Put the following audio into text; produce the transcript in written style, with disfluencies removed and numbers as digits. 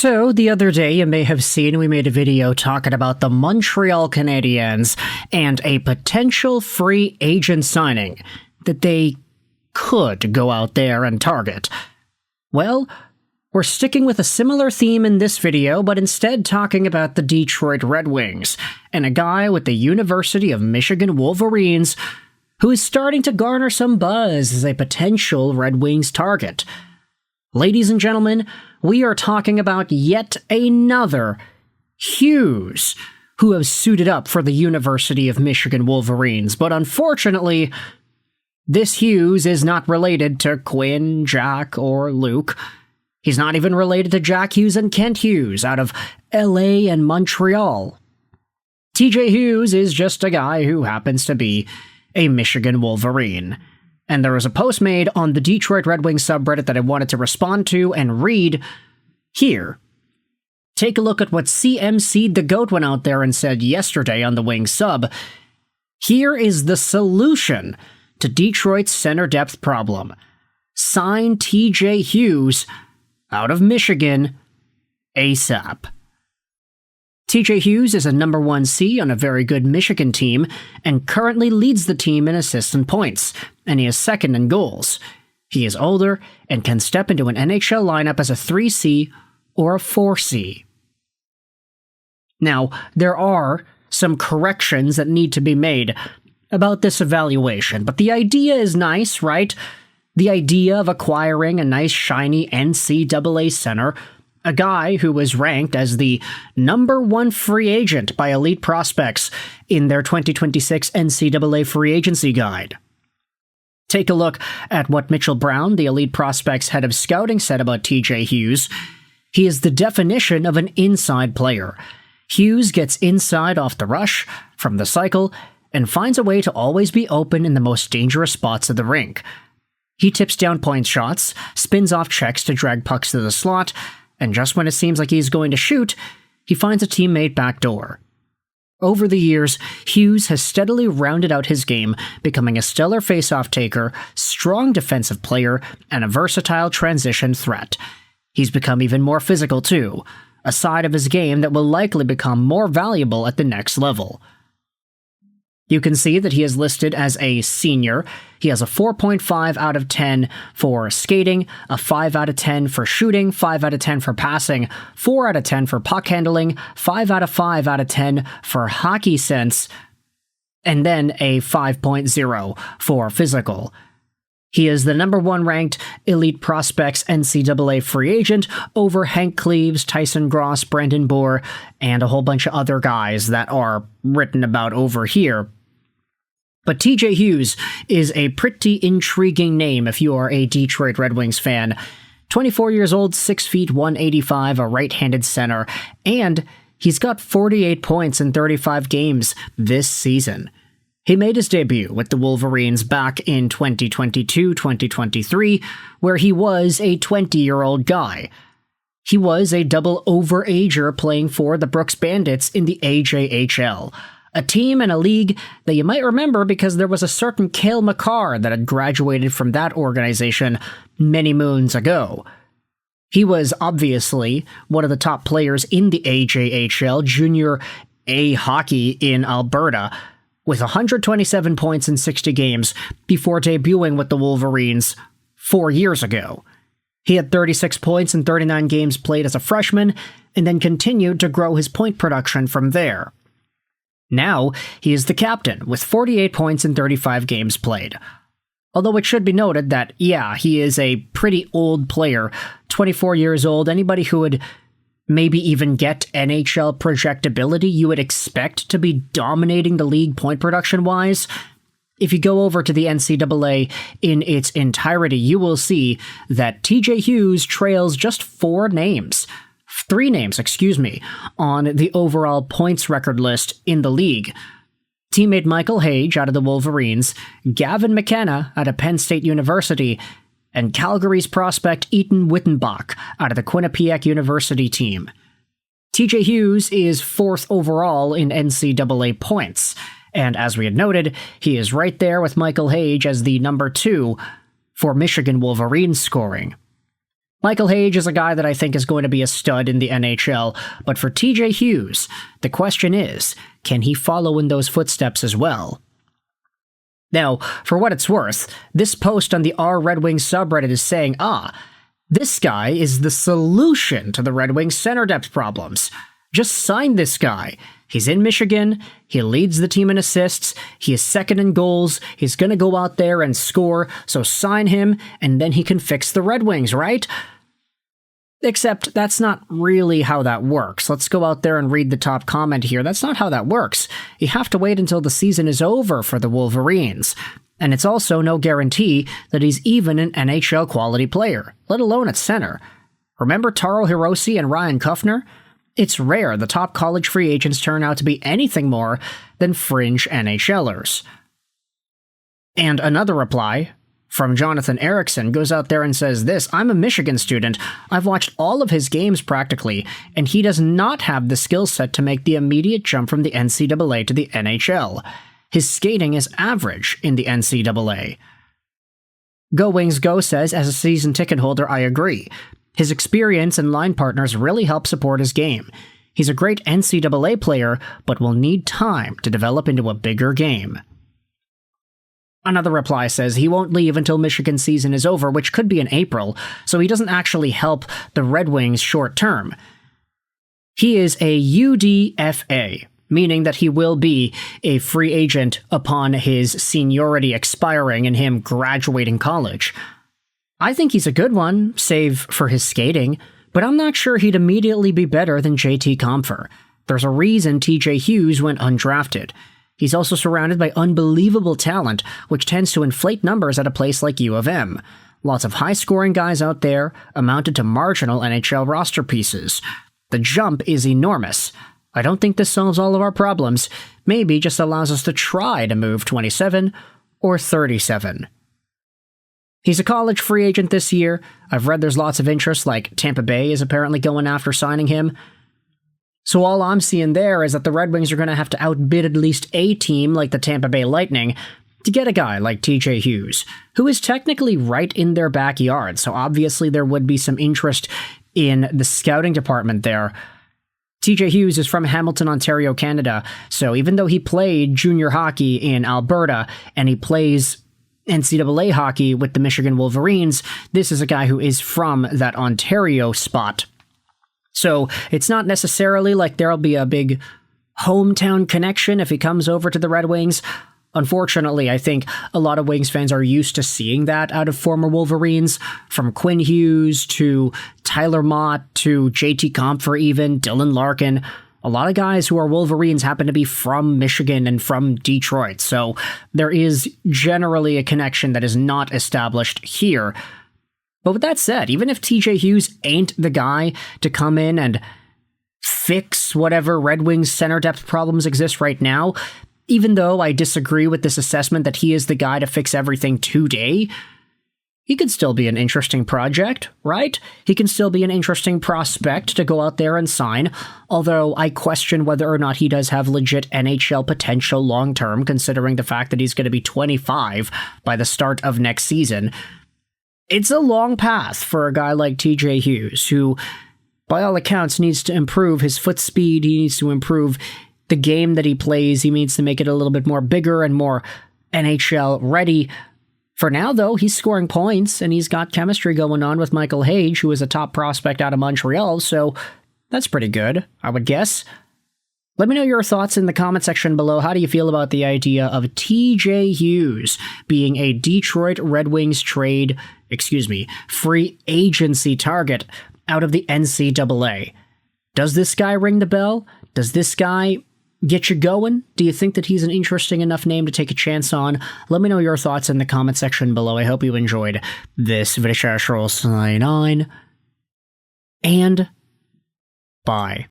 So, the other day, you may have seen we made a video talking about the Montreal Canadiens and a potential free agent signing that they could go out there and target. Well, we're sticking with a similar theme in this video, but instead talking about the Detroit Red Wings and a guy with the University of Michigan Wolverines who is starting to garner some buzz as a potential Red Wings target. Ladies and gentlemen, we are talking about yet another Hughes who has suited up for the University of Michigan Wolverines, but unfortunately, this Hughes is not related to Quinn, Jack, or Luke. He's not even related to Jack Hughes and Kent Hughes out of LA and Montreal. TJ Hughes is just a guy who happens to be a Michigan Wolverine. And there was a post made on the Detroit Red Wings subreddit that I wanted to respond to and read here. Take a look at what CMC the GOAT went out there and said yesterday on the Wings sub. Here is the solution to Detroit's center depth problem. Sign TJ Hughes out of Michigan ASAP. TJ Hughes is a number 1 C on a very good Michigan team and currently leads the team in assists and points, and he is second in goals. He is older and can step into an NHL lineup as a 3C or a 4C. Now, there are some corrections that need to be made about this evaluation, but the idea is nice, right? The idea of acquiring a nice shiny NCAA center, a guy who was ranked as the number 1 free agent by elite prospects in their 2026 NCAA free agency guide. Take a look at what Mitchell Brown, the elite prospects head of scouting, said about TJ Hughes. He is the definition of an inside player. Hughes gets inside off the rush, from the cycle, and finds a way to always be open in the most dangerous spots of the rink. He tips down point shots, spins off checks to drag pucks to the slot, and just when it seems like he's going to shoot, he finds a teammate backdoor. Over the years, Hughes has steadily rounded out his game, becoming a stellar faceoff taker, strong defensive player, and a versatile transition threat. He's become even more physical too, a side of his game that will likely become more valuable at the next level. You can see that he is listed as a senior. He has a 4.5 out of 10 for skating, a 5 out of 10 for shooting, 5 out of 10 for passing, 4 out of 10 for puck handling, 5 out of 10 for hockey sense, and then a 5.0 for physical. He is the number 1 ranked elite prospects NCAA free agent over Hank Cleaves, Tyson Gross, Brandon Boer, and a whole bunch of other guys that are written about over here. But TJ Hughes is a pretty intriguing name if you are a Detroit Red Wings fan. 24 years old, 6 feet 185, a right-handed center, and he's got 48 points in 35 games this season. He made his debut with the Wolverines back in 2022-2023, where he was a 20-year-old guy. He was a double overager playing for the Brooks Bandits in the AJHL, a team and a league that you might remember because there was a certain Cale Makar that had graduated from that organization many moons ago. He was obviously one of the top players in the AJHL, Junior A hockey in Alberta, with 127 points in 60 games before debuting with the Wolverines 4 years ago. He had 36 points in 39 games played as a freshman, and then continued to grow his point production from there. Now, he is the captain, with 48 points in 35 games played. Although it should be noted that, yeah, he is a pretty old player, 24 years old. Anybody who would maybe even get NHL projectability you would expect to be dominating the league point production-wise. If you go over to the NCAA in its entirety, you will see that TJ Hughes trails just 3 names, on the overall points record list in the league. Teammate Michael Hage out of the Wolverines, Gavin McKenna out of Penn State University, and Calgary's prospect Ethan Wittenbach out of the Quinnipiac University team. TJ Hughes is 4th overall in NCAA points, and as we had noted, he is right there with Michael Hage as the number 2 for Michigan Wolverines scoring. Michael Hages is a guy that I think is going to be a stud in the NHL, but for TJ Hughes, the question is, can he follow in those footsteps as well? Now, for what it's worth, this post on the R Red Wings subreddit is saying, this guy is the solution to the Red Wings center depth problems. Just sign this guy. He's in Michigan, he leads the team in assists, he is second in goals, he's gonna go out there and score, so sign him, and then he can fix the Red Wings, right? Except that's not really how that works. Let's go out there and read the top comment here. That's not how that works. You have to wait until the season is over for the Wolverines. And it's also no guarantee that he's even an NHL quality player, let alone at center. Remember Taro Hirose and Ryan Kuffner? It's rare the top college free agents turn out to be anything more than fringe NHLers. And another reply from Jonathan Erickson goes out there and says this, I'm a Michigan student. I've watched all of his games practically, and he does not have the skill set to make the immediate jump from the NCAA to the NHL. His skating is average in the NCAA. Go Wings Go says, as a season ticket holder, I agree. His experience and line partners really help support his game. He's a great NCAA player, but will need time to develop into a bigger game. Another reply says he won't leave until Michigan season is over, which could be in April, so he doesn't actually help the Red Wings short term. He is a UDFA, meaning that he will be a free agent upon his seniority expiring and him graduating college. I think he's a good one, save for his skating, but I'm not sure he'd immediately be better than JT Compher. There's a reason TJ Hughes went undrafted. He's also surrounded by unbelievable talent, which tends to inflate numbers at a place like U of M. Lots of high-scoring guys out there, amounted to marginal NHL roster pieces. The jump is enormous. I don't think this solves all of our problems, maybe just allows us to try to move 27 or 37. He's a college free agent this year. I've read there's lots of interest, like Tampa Bay is apparently going after signing him. So all I'm seeing there is that the Red Wings are going to have to outbid at least a team like the Tampa Bay Lightning to get a guy like TJ Hughes, who is technically right in their backyard, so obviously there would be some interest in the scouting department there. TJ Hughes is from Hamilton, Ontario, Canada, so even though he played junior hockey in Alberta and he plays NCAA hockey with the Michigan Wolverines, this is a guy who is from that Ontario spot. So it's not necessarily like there'll be a big hometown connection if he comes over to the Red Wings. Unfortunately, I think a lot of Wings fans are used to seeing that out of former Wolverines, from Quinn Hughes to Tyler Mott to JT Compher even, Dylan Larkin. A lot of guys who are Wolverines happen to be from Michigan and from Detroit, so there is generally a connection that is not established here. But with that said, even if TJ Hughes ain't the guy to come in and fix whatever Red Wings center depth problems exist right now, even though I disagree with this assessment that he is the guy to fix everything today, he could still be an interesting project, right? He can still be an interesting prospect to go out there and sign, although I question whether or not he does have legit NHL potential long-term, considering the fact that he's going to be 25 by the start of next season. It's a long path for a guy like TJ Hughes, who, by all accounts, needs to improve his foot speed, he needs to improve the game that he plays, he needs to make it a little bit more bigger and more NHL ready. For now, though, he's scoring points, and he's got chemistry going on with Michael Hage, who is a top prospect out of Montreal, so that's pretty good, I would guess. Let me know your thoughts in the comment section below. How do you feel about the idea of TJ Hughes being a Detroit Red Wings free agency target out of the NCAA? Does this guy ring the bell? Does this guy get you going? Do you think that he's an interesting enough name to take a chance on? Let me know your thoughts in the comment section below. I hope you enjoyed this video. Sign on, and bye.